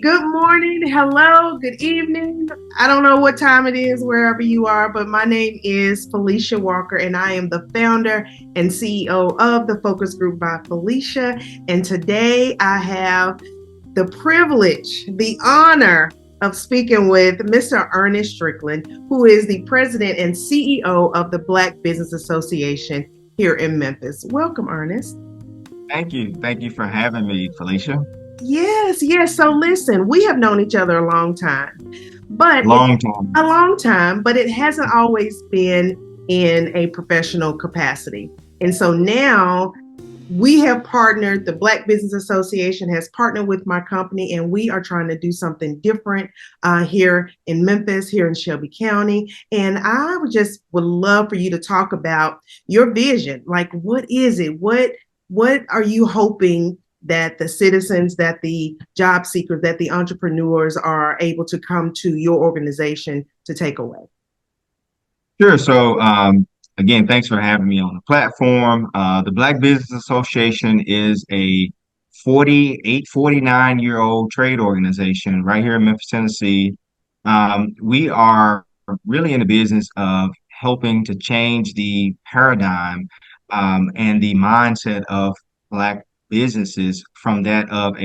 Good morning, hello, good evening. I don't know what time it is wherever you are, but my name is Felecia Walker, and I am the founder and CEO of the Focus Group by Felecia. And today I have the privilege, the honor of speaking with Mr. Ernest Strickland, who is the president and CEO of the Black Business Association here in Memphis. Welcome, Ernest. Thank you. Thank you for having me, Felicia. Yes, yes. So listen, we have known each other a long time, but it Long time. a long time, but it hasn't always been in a professional capacity. And so now we have partnered, the Black Business Association has partnered with my company, and we are trying to do something different here in Memphis, here in Shelby County. And I would love for you to talk about your vision. Like, what is it? What are you hoping that the citizens, that the job seekers, that the entrepreneurs are able to come to your organization to take away? Sure. Again, thanks for having me on the platform. The Black Business Association is a 49-year-old trade organization right here in Memphis, Tennessee. We are really in the business of helping to change the paradigm and the mindset of Black businesses from that of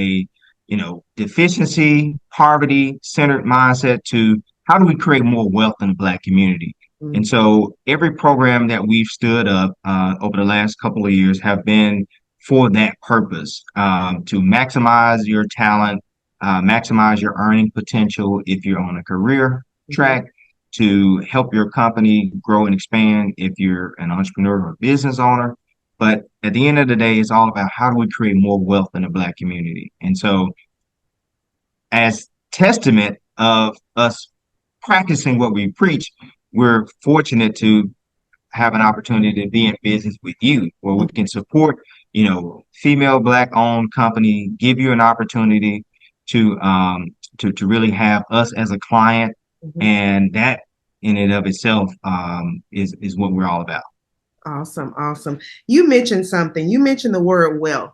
deficiency, poverty centered mindset to how do we create more wealth in the Black community? And Mm. so every program that we've stood up over the last couple of years have been for that purpose, to maximize your talent, maximize your earning potential if you're on a career track, to help your company grow and expand if you're an entrepreneur or business owner. But at the end of the day, it's all about how do we create more wealth in the Black community. And so as testament of us practicing what we preach, we're fortunate to have an opportunity to be in business with you, where we can support, female Black owned company, give you an opportunity to really have us as a client, Mhm. and that in and of itself is what we're all about. Awesome, awesome. You mentioned something. You mentioned the word wealth.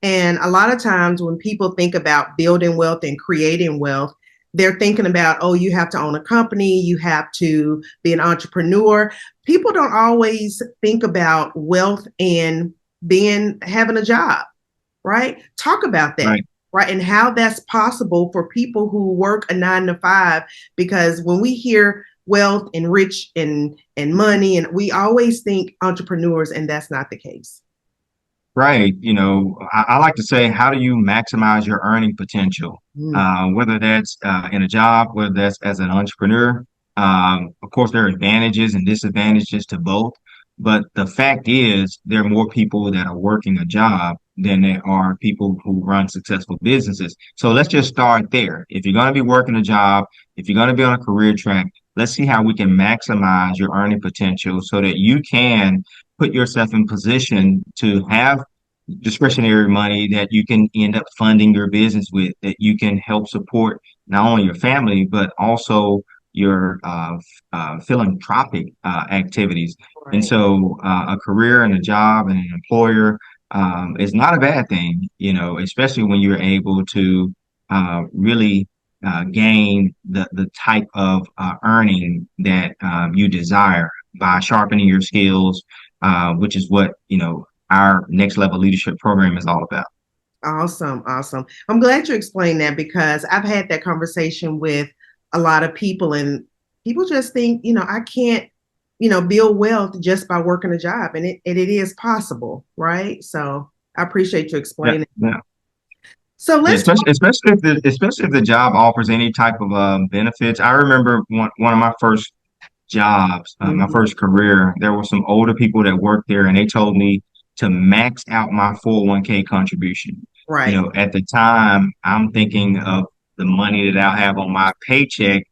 And a lot of times when people think about building wealth and creating wealth, they're thinking about, oh, you have to own a company, you have to be an entrepreneur. People don't always think about wealth and having a job, right? Talk about that, Right. right? And how that's possible for people who work a 9 to 5. Because when we hear wealth and rich and money, and we always think entrepreneurs, and that's not the case. Right. I like to say, how do you maximize your earning potential? Mm. Whether that's in a job, whether that's as an entrepreneur. Of course, there are advantages and disadvantages to both. But the fact is, there are more people that are working a job than there are people who run successful businesses. So let's just start there. If you're going to be working a job, if you're going to be on a career track, let's see how we can maximize your earning potential so that you can put yourself in position to have discretionary money that you can end up funding your business with, that you can help support not only your family, but also your philanthropic activities. And Right. so a career and a job and an employer is not a bad thing, especially when you're able to really gain the type of earning that you desire by sharpening your skills, which is what, our next level leadership program is all about. Awesome, awesome. I'm glad you explained that because I've had that conversation with a lot of people, and people just think, I can't, build wealth just by working a job, and it is possible, right? So I appreciate you Yeah, explaining. yeah. So Yeah, let's talk. especially if the job offers any type of benefits. I remember one of my first jobs, my Mhm. first career, there were some older people that worked there, and they told me to max out my 401k contribution. Right, At the time, I'm thinking of the money that I'll have on my paycheck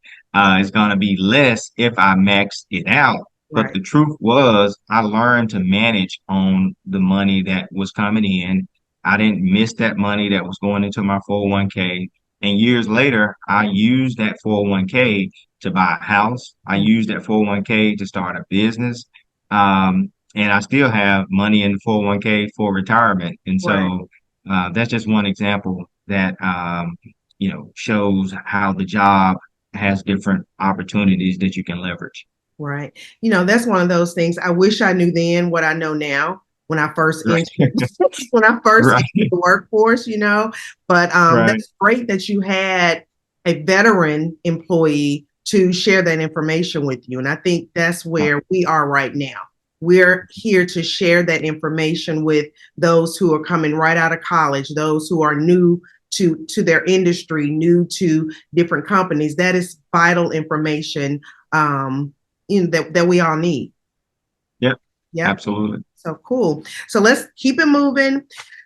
is going to be less if I max it out. But right, the truth was, I learned to manage on the money that was coming in. I didn't miss that money that was going into my 401k. And years later, I used that 401k to buy a house. I used that 401k to start a business. And I still have money in the 401k for retirement. And right. so that's just one example that shows how the job has different opportunities that you can leverage. Right. That's one of those things. I wish I knew then what I know now when I first Right, entered when I first right, entered the workforce, But right. that's great that you had a veteran employee to share that information with you. And I think that's where we are right now. We're here to share that information with those who are coming right out of college, those who are new to their industry, new to different companies. That is vital information that we all need. Yep, Yep. absolutely. So cool. So let's keep it moving.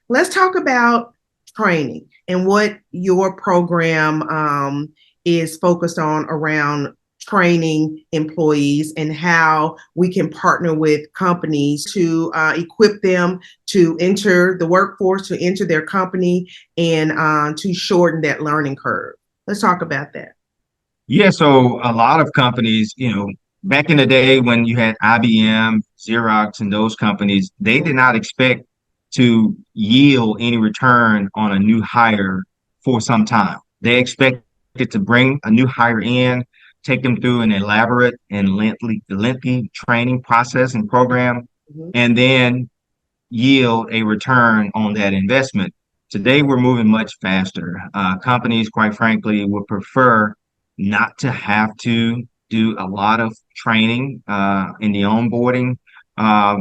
Let's talk about training and what your program is focused on around training employees and how we can partner with companies to equip them to enter the workforce, to enter their company, and to shorten that learning curve. Let's talk about that. Yeah, so a lot of companies, back in the day when you had IBM, Xerox, and those companies, they did not expect to yield any return on a new hire for some time. They expected to bring a new hire in, take them through an elaborate and lengthy training process and program, Mhm. and then yield a return on that investment. Today, we're moving much faster. Companies, quite frankly, would prefer not to have to do a lot of training in the onboarding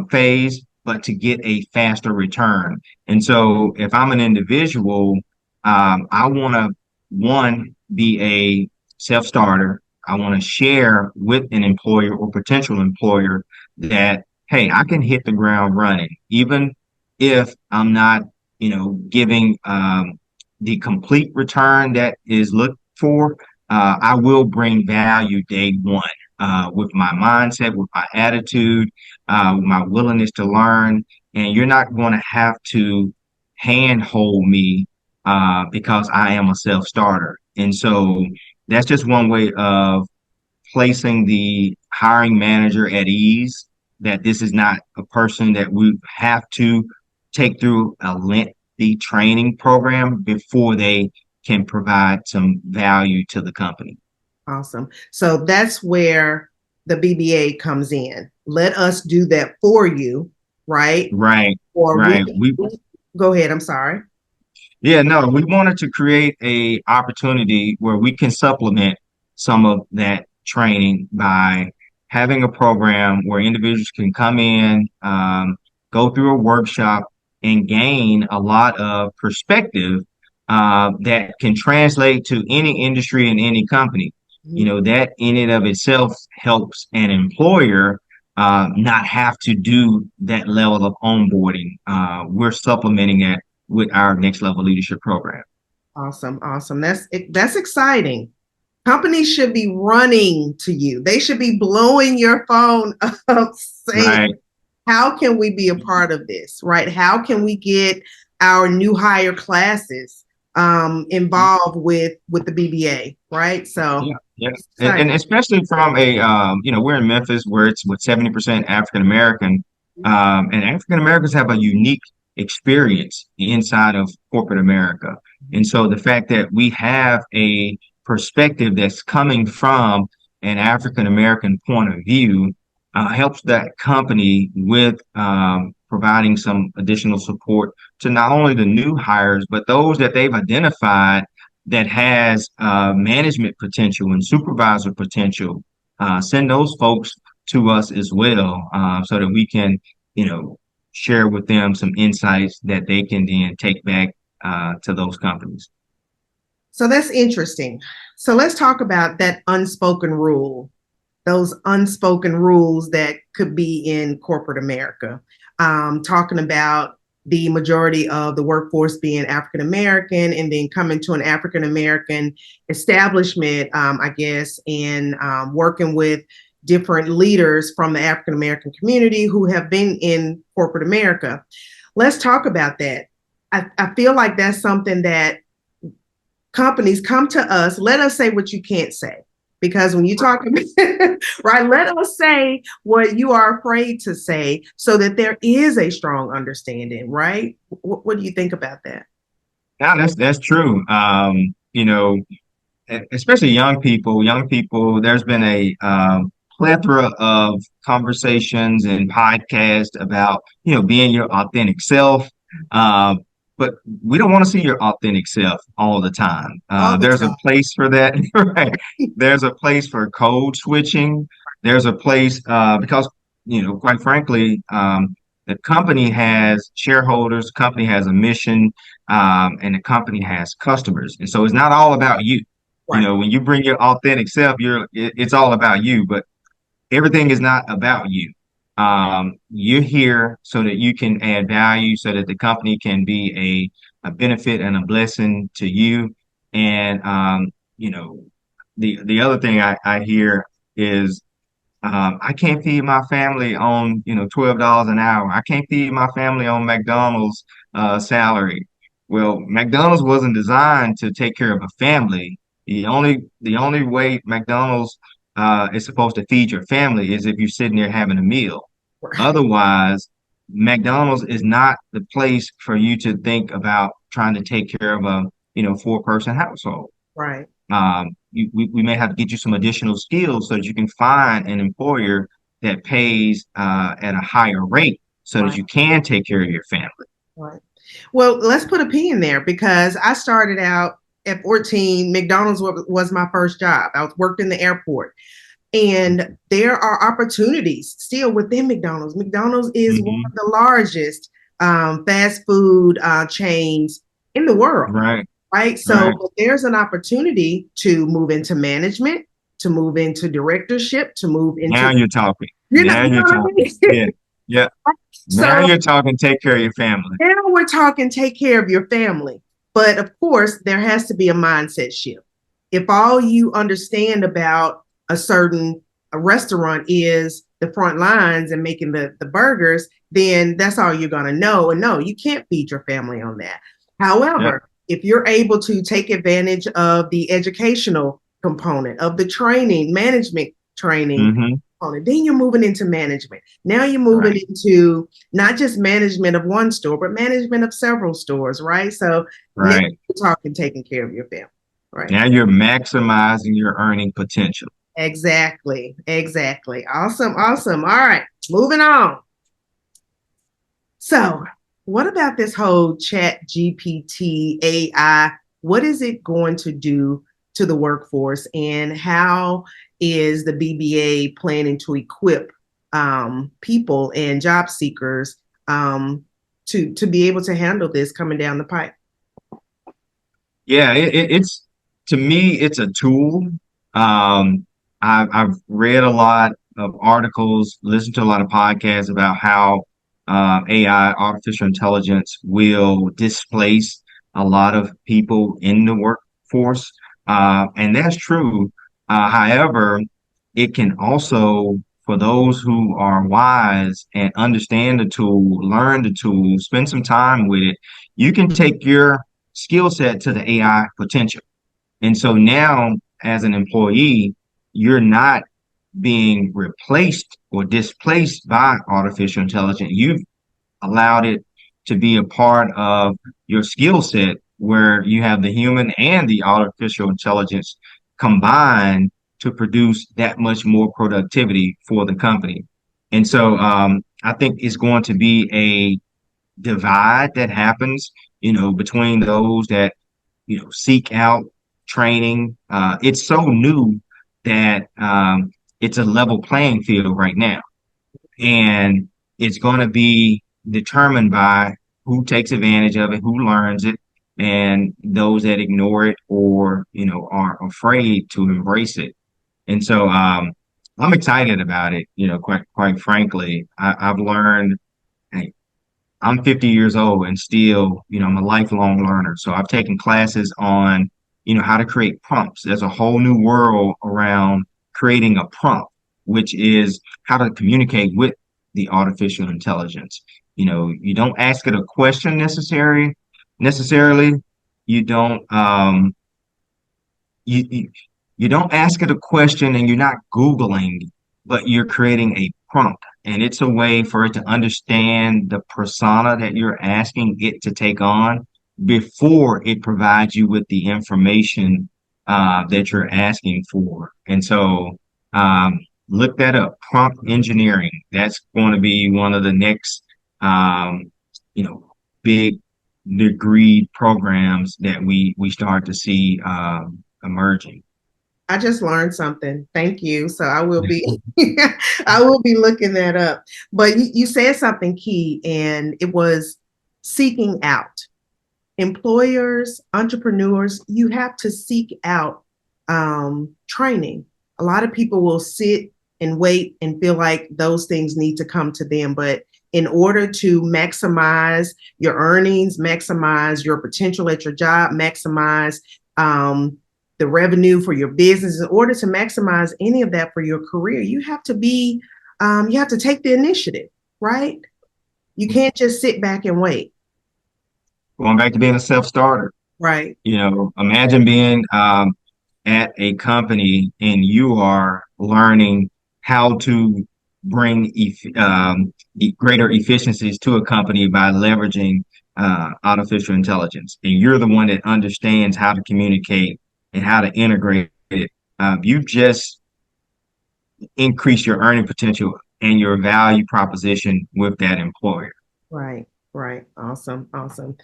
phase, but to get a faster return. And so, if I'm an individual, I want to, one, be a self-starter. I want to share with an employer or potential employer that hey, I can hit the ground running, even if I'm not, giving the complete return that is looked for. I will bring value day one with my mindset, with my attitude, with my willingness to learn. And you're not going to have to handhold me because I am a self-starter. And so that's just one way of placing the hiring manager at ease that this is not a person that we have to take through a lengthy training program before they can provide some value to the company. Awesome. So that's where the BBA comes in. Let us do that for you, right? Right, Or right. We go ahead. I'm sorry. Yeah, no, we wanted to create a opportunity where we can supplement some of that training by having a program where individuals can come in, go through a workshop, and gain a lot of perspective that can translate to any industry and any company. Mhm. That in and of itself helps an employer not have to do that level of onboarding. We're supplementing that with our next level leadership program. Awesome. Awesome. That's exciting. Companies should be running to you. They should be blowing your phone up saying, Right. how can we be a part of this? Right? How can we get our new hire classes involved with the BBA? Right? So Yeah. Yeah. it's And exciting. especially from we're in Memphis where it's with 70% African American, and African Americans have a unique experience inside of corporate America. And so the fact that we have a perspective that's coming from an African American point of view helps that company with providing some additional support to not only the new hires, but those that they've identified that has management potential and supervisor potential. Send those folks to us as well so that we can, share with them some insights that they can then take back to those companies. So that's interesting. So let's talk about that unspoken rule, those unspoken rules that could be in corporate America. Talking about the majority of the workforce being African American and then coming to an African American establishment, I guess, and working with different leaders from the African American community who have been in corporate America. Let's talk about that. I feel like that's something that companies come to us, let us say what you can't say. Because when you talk, right, let us say what you are afraid to say so that there is a strong understanding, right? What do you think about that? Yeah, that's true. you know, especially young people, there's been a plethora of conversations and podcasts about, being your authentic self. Uh, but we don't want to see your authentic self all the time. all the There's a time. place for that, right? There's a place for code switching. There's a place because, quite frankly, the company has shareholders, the company has a mission, and the company has customers. And so it's not all about you. Right, When you bring your authentic self, it's all about you, but everything is not about you. You're here so that you can add value, so that the company can be a benefit and a blessing to you. And the other thing I hear is I can't feed my family on, $12 an hour. I can't feed my family on McDonald's salary. Well, McDonald's wasn't designed to take care of a family. The only way McDonald's is supposed to feed your family is if you're sitting there having a meal. right, Otherwise, McDonald's is not the place for you to think about trying to take care of a, four-person household. right, We may have to get you some additional skills so that you can find an employer that pays at a higher rate so that right, you can take care of your family. right. Well, let's put a P in there because I started out at 14. McDonald's was my first job. I was worked in the airport. And there are opportunities still within McDonald's. McDonald's is one Hmm. of the largest fast food chains in the world, Right, right? So right. there's an opportunity to move into management, to move into directorship, to move Now into, you're talking. you Now know you're what I talking. mean? Yeah, yeah. Now So you're talking. Take care of your family. now we're talking take care of your family. But of course, there has to be a mindset shift. If all you understand about a certain a restaurant is the front lines and making the burgers, then that's all you're going to know. And no, you can't feed your family on that. Yeah. However, if you're able to take advantage of the educational component, of the training, management training Hmm. component, then you're moving into management. Now you're moving Right, into not just management of one store, but management of several stores, right? So now right. you're talking taking care of your family, right? Now you're maximizing your earning potential. Exactly. Exactly. Awesome. Awesome. All right. Moving on. So, what about this whole chat GPT AI? What is it going to do to the workforce, and how is the BBA planning to equip people and job seekers to be able to handle this coming down the pipe? Yeah, it's to me, it's a tool. I've read a lot of articles, listened to a lot of podcasts about how AI, artificial intelligence, will displace a lot of people in the workforce, and that's true. However, it can also, for those who are wise and understand the tool, learn the tool, spend some time with it, you can take your skill set to the AI potential. And so now, as an employee, you're not being replaced or displaced by artificial intelligence. You've allowed it to be a part of your skill set where you have the human and the artificial intelligence combined to produce that much more productivity for the company. And so I think it's going to be a divide that happens, between those that seek out training. It's so new that it's a level playing field right now, and it's going to be determined by who takes advantage of it, who learns it, and those that ignore it or are afraid to embrace it. And so I'm excited about it. Quite frankly, I've learned. Hey, I'm 50 years old and still, I'm a lifelong learner. So I've taken classes on, how to create prompts. There's a whole new world around creating a prompt, which is how to communicate with the artificial intelligence. You don't ask it a question necessarily. You don't you you don't ask it a question and you're not Googling, but you're creating a prompt. And it's a way for it to understand the persona that you're asking it to take on. before it provides you with the information that you're asking for. And so look that up. Prompt engineering. That's going to be one of the next, um, big degree programs that we start to see emerging. I just learned something. Thank you. So I will be I will be looking that up. But you said something key, and it was seeking out. Employers, entrepreneurs, you have to seek out training. A lot of people will sit and wait and feel like those things need to come to them. But in order to maximize your earnings, maximize your potential at your job, maximize the revenue for your business, in order to maximize any of that for your career, you have to you have to take the initiative, right? You can't just sit back and wait. Going back to being a self-starter. Right. Imagine being at a company and you are learning how to bring greater efficiencies to a company by leveraging artificial intelligence. And you're the one that understands how to communicate and how to integrate it. You just increase your earning potential and your value proposition with that employer. Right. Right. Awesome. Awesome.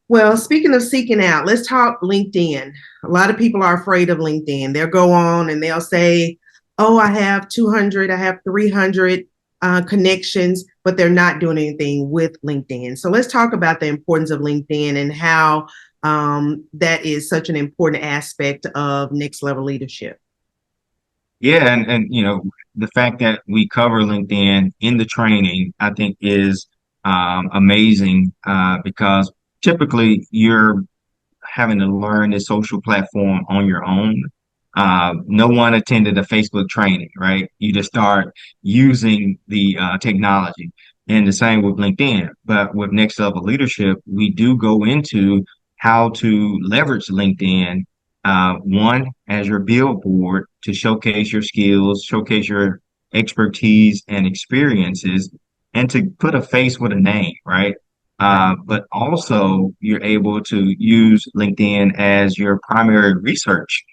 Well, speaking of seeking out, let's talk LinkedIn. A lot of people are afraid of LinkedIn. They'll go on and they'll say, oh, I have 200, I have 300 connections, but they're not doing anything with LinkedIn. So let's talk about the importance of LinkedIn and how that is such an important aspect of next level leadership. Yeah, and the fact that we cover LinkedIn in the training, I think is amazing because typically you're having to learn this social platform on your own. No one attended a Facebook training, right? You just start using the technology. And the same with LinkedIn. But with Next Level Leadership, we do go into how to leverage LinkedIn, one, as your billboard to showcase your skills, showcase your expertise and experiences, and to put a face with a name, right? But also, you're able to use LinkedIn as your primary research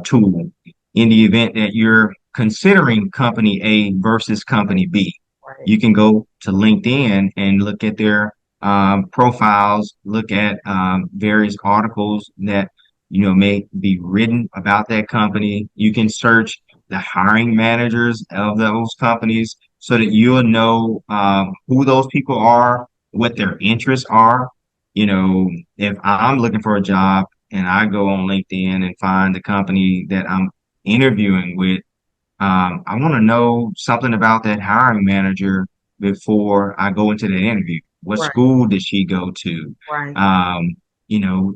tool in the event that you're considering company A versus company B. Right. You can go to LinkedIn and look at their profiles, look at various articles that may be written about that company. You can search the hiring managers of those companies so that you'll know who those people are, what their interests are. If I'm looking for a job and I go on LinkedIn and find the company that I'm interviewing with, I want to know something about that hiring manager before I go into that interview. What Right. school did she go to? Right.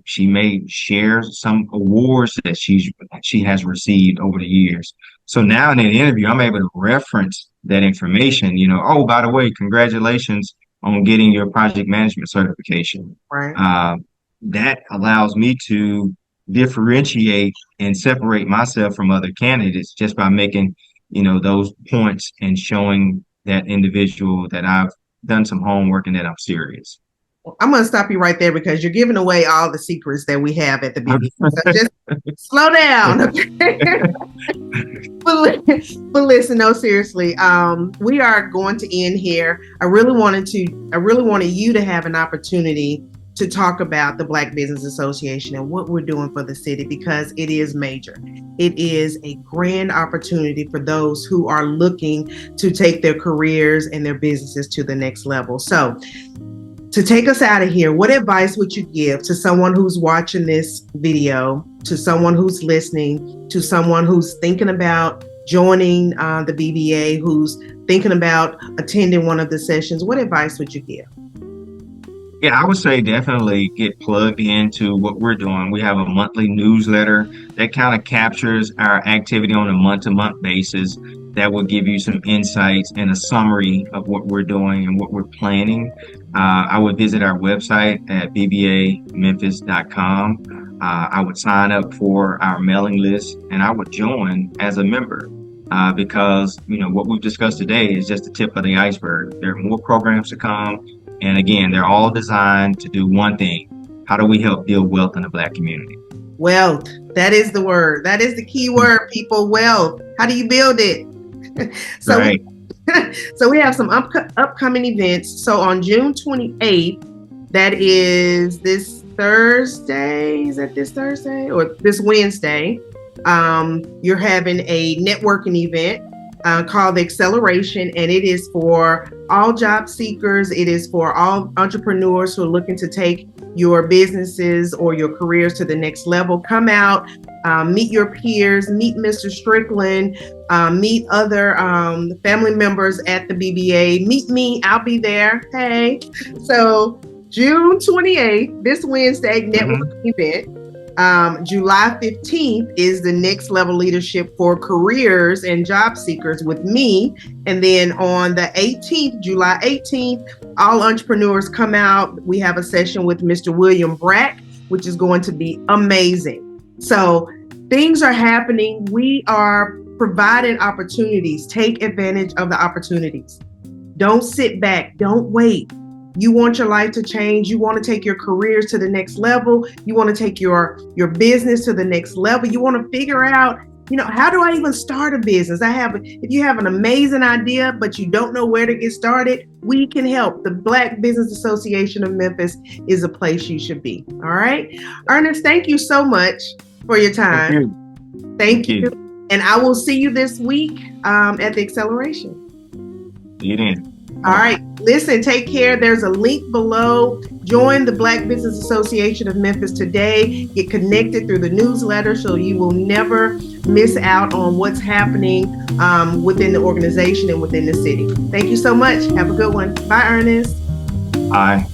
She may share some awards that she has received over the years. So now in an interview, I'm able to reference that information. Oh, by the way, congratulations on getting your project management certification. Right. That allows me to differentiate and separate myself from other candidates just by making, those points and showing that individual that I've done some homework and that I'm serious. I'm going to stop you right there because you're giving away all the secrets that we have at the beginning. So just slow down. Okay? but listen, no, seriously, we are going to end here. I really wanted you to have an opportunity to talk about the Black Business Association and what we're doing for the city, because it is major. It is a grand opportunity for those who are looking to take their careers and their businesses to the next level. So to take us out of here, what advice would you give to someone who's watching this video, to someone who's listening, to someone who's thinking about joining the BBA, who's thinking about attending one of the sessions? What advice would you give? Yeah, I would say definitely get plugged into what we're doing. We have a monthly newsletter that kind of captures our activity on a month-to-month basis that will give you some insights and a summary of what we're doing and what we're planning. I would visit our website at bbamemphis.com. I would sign up for our mailing list and I would join as a member. Because what we've discussed today is just the tip of the iceberg. There are more programs to come. And again, they're all designed to do one thing: How do we help build wealth in the Black community? Wealth. That is the word. That is the key word, people. Wealth. How do you build it? so Right. so we have some upcoming events. So on June 28th, that is this Thursday. Is that this Thursday or this Wednesday? You're having a networking event called the Acceleration, and it is for all job seekers. It is for all entrepreneurs who are looking to take your businesses or your careers to the next level. Come out, meet your peers, meet Mr. Strickland, meet other family members at the BBA, meet me, I'll be there. Hey, so June 28th, this Wednesday, networking event. July 15th is the Next Level Leadership for Careers and Job Seekers with me. And then on the 18th, July 18th, all entrepreneurs come out. We have a session with Mr. William Brack, which is going to be amazing. So things are happening. We are providing opportunities. Take advantage of the opportunities. Don't sit back. Don't wait. You want your life to change. You want to take your careers to the next level. You want to take your business to the next level. You want to figure out, how do I even start a business? If you have an amazing idea, but you don't know where to get started, we can help. The Black Business Association of Memphis is a place you should be. All right. Ernest, thank you so much for your time. Thank you. And I will see you this week at the Acceleration. See you then. All right. Listen, take care. There's a link below. Join the Black Business Association of Memphis today. Get connected through the newsletter so you will never miss out on what's happening within the organization and within the city. Thank you so much. Have a good one. Bye, Ernest. Bye.